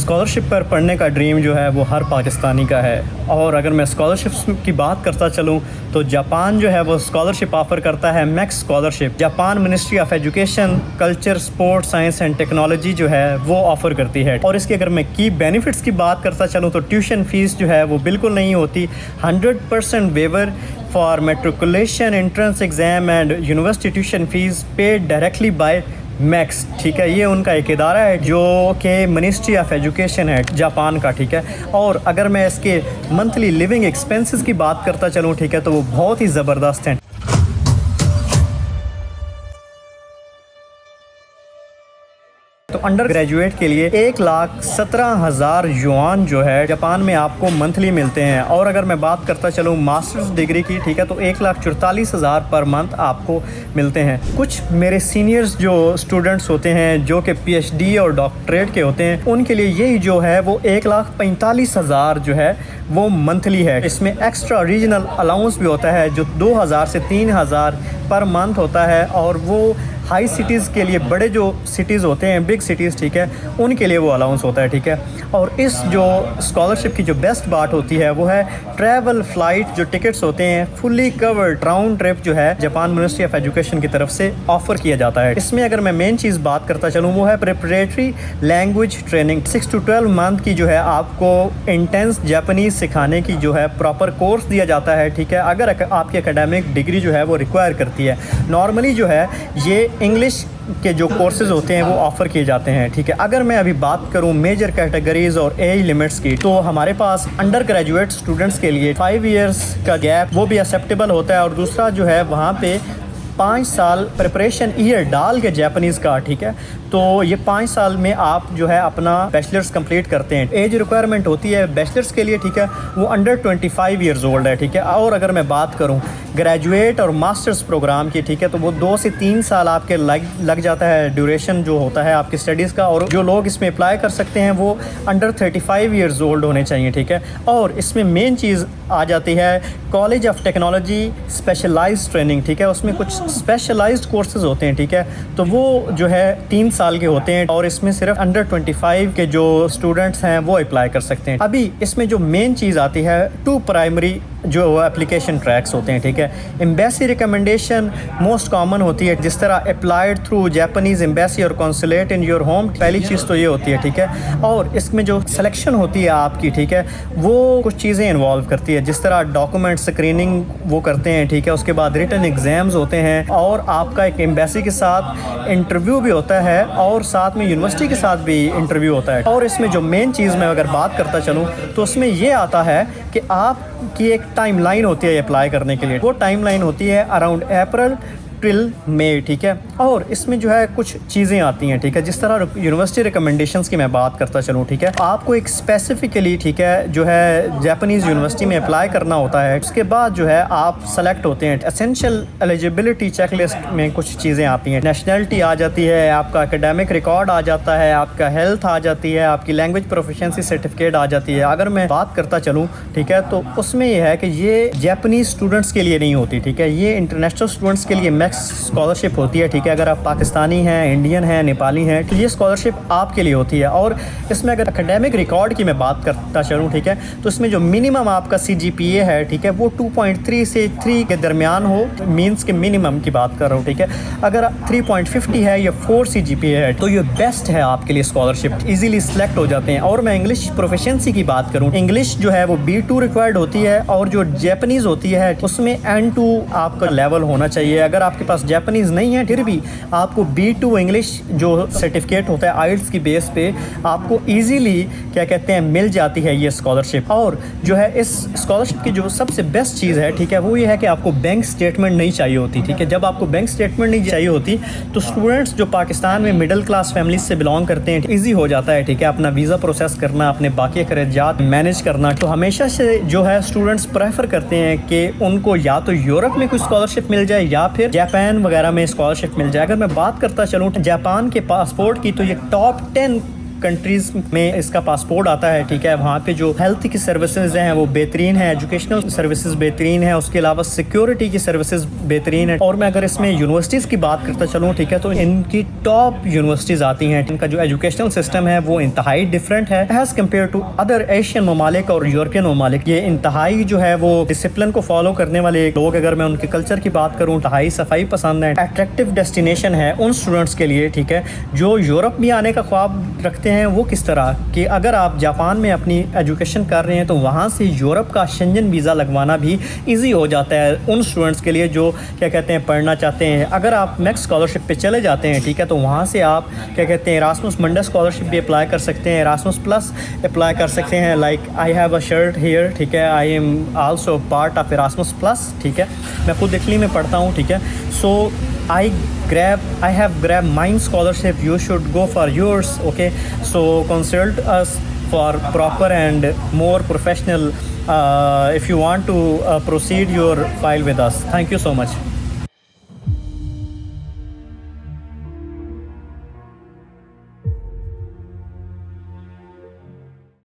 Scholarship पर पढ़ने का ड्रीम जो है वो हर पाकिस्तानी का है। और अगर मैं स्कॉलरशिप्स की बात करता चलूँ तो जापान जो है वो स्कॉलरशिप ऑफ़र करता है, max scholarship. Japan ministry of education, culture, sport, science and technology जो है वो ऑफ़र करती है। और इसके अगर मैं की बेनिफिट्स की बात करता चलूँ तो ट्यूशन फ़ीस जो है वो बिल्कुल नहीं होती, 100% waiver for matriculation, entrance exam and university tuition fees paid directly by MEXT. ठीक है, ये उनका एक इदारा है जो कि मिनिस्ट्री ऑफ एजुकेशन है जापान का। ठीक है, और अगर मैं इसके मंथली लिविंग एक्सपेंसेस की बात करता चलूँ, ठीक है, तो वो बहुत ही ज़बरदस्त हैं। तो अंडर ग्रेजुएट के लिए 1,17,000 युआन जो है जापान में आपको मंथली मिलते हैं। और अगर मैं बात करता चलूँ मास्टर्स डिग्री की, ठीक है, तो 1,44,000 पर मंथ आपको मिलते हैं। कुछ मेरे सीनियर्स जो स्टूडेंट्स होते हैं जो कि PhD और डॉक्टरेट के होते हैं, उनके लिए यही जो है वो 1,45,000 जो है वो मंथली है। इसमें एक्स्ट्रा रीजनल अलाउंस भी होता है जो 2,000 से 3,000 पर मंथ होता है। और वो हाई सिटीज़ के लिए, बड़े जो सिटीज़ होते हैं, बिग सिटीज़, ठीक है, उनके लिए वो अलाउंस होता है। ठीक है, और इस जो स्कॉलरशिप की जो बेस्ट बात होती है वो है ट्रैवल फ्लाइट जो टिकट्स होते हैं फुली कवर्ड राउंड ट्रिप जो है जापान मिनिस्ट्री ऑफ एजुकेशन की तरफ से ऑफ़र किया जाता है। इसमें अगर मैं मेन चीज़ बात करता चलूँ वो है preparatory language training. 6 to 12 month की जो है आपको इंटेंस जापानीज़ सिखाने की जो है प्रॉपर कोर्स दिया जाता है। ठीक है, अगर आपकी एकेडमिक डिग्री जो है वो रिक्वायर करती है। नॉर्मली जो है ये इंग्लिश के जो कोर्सेज़ होते हैं वो ऑफ़र किए जाते हैं। ठीक है, अगर मैं अभी बात करूं मेजर कैटेगरीज़ और एज लिमिट्स की, तो हमारे पास अंडर ग्रेजुएट स्टूडेंट्स के लिए 5 इयर्स का गैप वो भी एक्सेप्टेबल होता है। और दूसरा जो है वहाँ पे 5 साल प्रिपरेशन ईयर डाल के जापानीज़ का। ठीक है, तो ये 5 साल में आप जो है अपना बैचलर्स कंप्लीट करते हैं। एज रिक्वायरमेंट होती है बैचलर्स के लिए, ठीक है, वो अंडर 25 ईयर्स ओल्ड है। ठीक है, और अगर मैं बात करूं ग्रेजुएट और मास्टर्स प्रोग्राम की, ठीक है, तो वो 2 से 3 साल आपके लग जाता है ड्यूरेशन जो होता है आपकी स्टडीज़ का। और जो लोग इसमें अप्लाई कर सकते हैं वो अंडर 35 ईयर्स ओल्ड होने चाहिए। ठीक है, और इसमें मेन चीज़ आ जाती है college of technology specialized training. ठीक है, उसमें कुछ स्पेशलाइज्ड कोर्सेज़ होते हैं। ठीक है, तो वो जो है 3 साल के होते हैं और इसमें सिर्फ अंडर 25 के जो स्टूडेंट्स हैं वो अप्लाई कर सकते हैं। अभी इसमें जो मेन चीज़ आती है 2 प्राइमरी जो एप्लीकेशन ट्रैक्स होते हैं। ठीक है, एम्बेसी रिकमेंडेशन मोस्ट कॉमन होती है, जिस तरह अप्लाइड थ्रू जापानीज़ एम्बेसी और कॉन्सुलेट इन योर होम। पहली चीज़ तो ये होती है। ठीक है, और इसमें जो सिलेक्शन होती है आपकी, ठीक है, वो कुछ चीज़ें इन्वॉल्व करती है, जिस तरह डॉक्यूमेंट स्क्रीनिंग वो करते हैं। ठीक है, उसके बाद रिटन एग्ज़ाम्स होते हैं और आपका एक एम्बेसी के साथ इंटरव्यू भी होता है और साथ में यूनिवर्सिटी के साथ भी इंटरव्यू होता है। और इसमें जो मेन चीज़ मैं अगर बात करता चलूँ तो उसमें ये आता है कि आपकी एक टाइमलाइन होती है अप्लाई करने के लिए। वो टाइमलाइन होती है अराउंड अप्रैल टिल मई। ठीक है, और इसमें जो है कुछ चीज़ें आती हैं। ठीक है, जिस तरह यूनिवर्सिटी रिकमेंडेशंस की मैं बात करता चलूँ, ठीक है, आपको एक स्पेसिफिकली, ठीक है, जो है जापानीज़ यूनिवर्सिटी में अप्लाई करना होता है। उसके बाद जो है आप सेलेक्ट होते हैं। एसेंशियल एलिजिबिलिटी चेकलिस्ट में कुछ चीज़ें आती हैं, नेशनलिटी आ जाती है, आपका एकेडमिक रिकॉर्ड आ जाता है, आपका हेल्थ आ जाती है, आपकी लैंग्वेज प्रोफिशिएंसी सर्टिफिकेट आ जाती है। अगर मैं बात करता चलूँ, ठीक है, तो उसमें यह है कि ये जापानीज़ स्टूडेंट्स के लिए नहीं होती। ठीक है, ये इंटरनेशनल स्टूडेंट्स के लिए स्कॉलरशिप होती है। ठीक है, अगर आप पाकिस्तानी हैं, इंडियन हैं, नेपाली हैं, तो ये स्कॉलरशिप आपके लिए होती है। और इसमें अगर एकेडमिक रिकॉर्ड की मैं बात करता चलूँ, ठीक है, तो इसमें जो मिनिमम आपका CGPA है, ठीक है, वो 2.3 से 3 के दरमियान हो, मीन्स के मिनिमम की बात कर रहा हूँ। ठीक है, अगर 3.50 है या 4 CGPA है तो ये बेस्ट है आपके लिए, स्कॉलरशिप इजीली सिलेक्ट हो जाते हैं। और मैं इंग्लिश प्रोफिशिएंसी की बात करूँ, इंग्लिश जो है वो B2 रिक्वायर्ड होती है और जो जापानीज़ होती है उसमें N2 आपका लेवल होना चाहिए। अगर आपके पास जापानीज़ नहीं है फिर भी आपको B2 इंग्लिश जो सर्टिफिकेट होता है IELTS की बेस पे आपको इजीली क्या कहते हैं मिल जाती है ये स्कॉलरशिप। और जो है इस स्कॉलरशिप की जो सबसे बेस्ट चीज़ है, ठीक है, वो ये है कि आपको बैंक स्टेटमेंट नहीं चाहिए होती। ठीक है, जब आपको बैंक स्टेटमेंट नहीं चाहिए होती तो स्टूडेंट्स जो पाकिस्तान में मिडिल क्लास फैमिली से बिलोंग करते हैं, ईजी हो जाता है। ठीक है, अपना वीज़ा प्रोसेस करना, अपने बाकी खर्चात मैनेज करना। तो हमेशा से जो है स्टूडेंट्स प्रेफर करते हैं कि उनको या तो यूरोप में कोई स्कॉलरशिप मिल जाए या फिर जापान वगैरह में स्कॉलरशिप मिल जाए। अगर मैं बात करता चलूँ जापान के पासपोर्ट की, तो ये टॉप 10 कंट्रीज़ में इसका पासपोर्ट आता है, ठीक है। वहाँ पे जो हेल्थ की सर्विसेज हैं वो बेहतरीन है, एजुकेशनल सर्विसेज बेहतरीन है, उसके अलावा सिक्योरिटी की सर्विसेज बेहतरीन है। और मैं अगर इसमें यूनिवर्सिटीज़ की बात करता चलूँ, ठीक है, तो इनकी टॉप यूनिवर्सिटीज़ आती हैं। इनका जो एजुकेशनल सिस्टम है वो इंतहाई डिफरेंट है as compare to other Asian ममालिक और यूरोपियन ममालिक। ये इंतहाई जो है वो डिसिप्लिन को फॉलो करने वाले लोग, अगर मैं उनके कल्चर की बात करूँ, इंतहाई सफाई पसंद है, अट्रैक्टिव डेस्टिनेशन है उन स्टूडेंट्स के लिए, ठीक है, जो यूरोप भी आने का ख्वाब रखते हैं। वो किस तरह कि अगर आप जापान में अपनी एजुकेशन कर रहे हैं तो वहाँ से यूरोप का शेंजन वीज़ा लगवाना भी ईजी हो जाता है उन स्टूडेंट्स के लिए जो क्या कहते हैं पढ़ना चाहते हैं। अगर आप मैक्स स्कॉलरशिप पे चले जाते हैं, ठीक है, तो वहाँ से आप क्या कहते हैं इरास्मस मंडे स्कॉलरशिप भी अप्लाई कर सकते हैं, इरास्मस प्लस अप्लाई कर सकते हैं। Like I have a shirt here, ठीक है, I am also part of Erasmus plus, ठीक है, मैं खुद इटली में पढ़ता हूँ, ठीक है। सो I have grabbed mine scholarship. You should go for yours. Okay, so consult us for proper and more professional if you want to proceed your file with us. Thank you so much.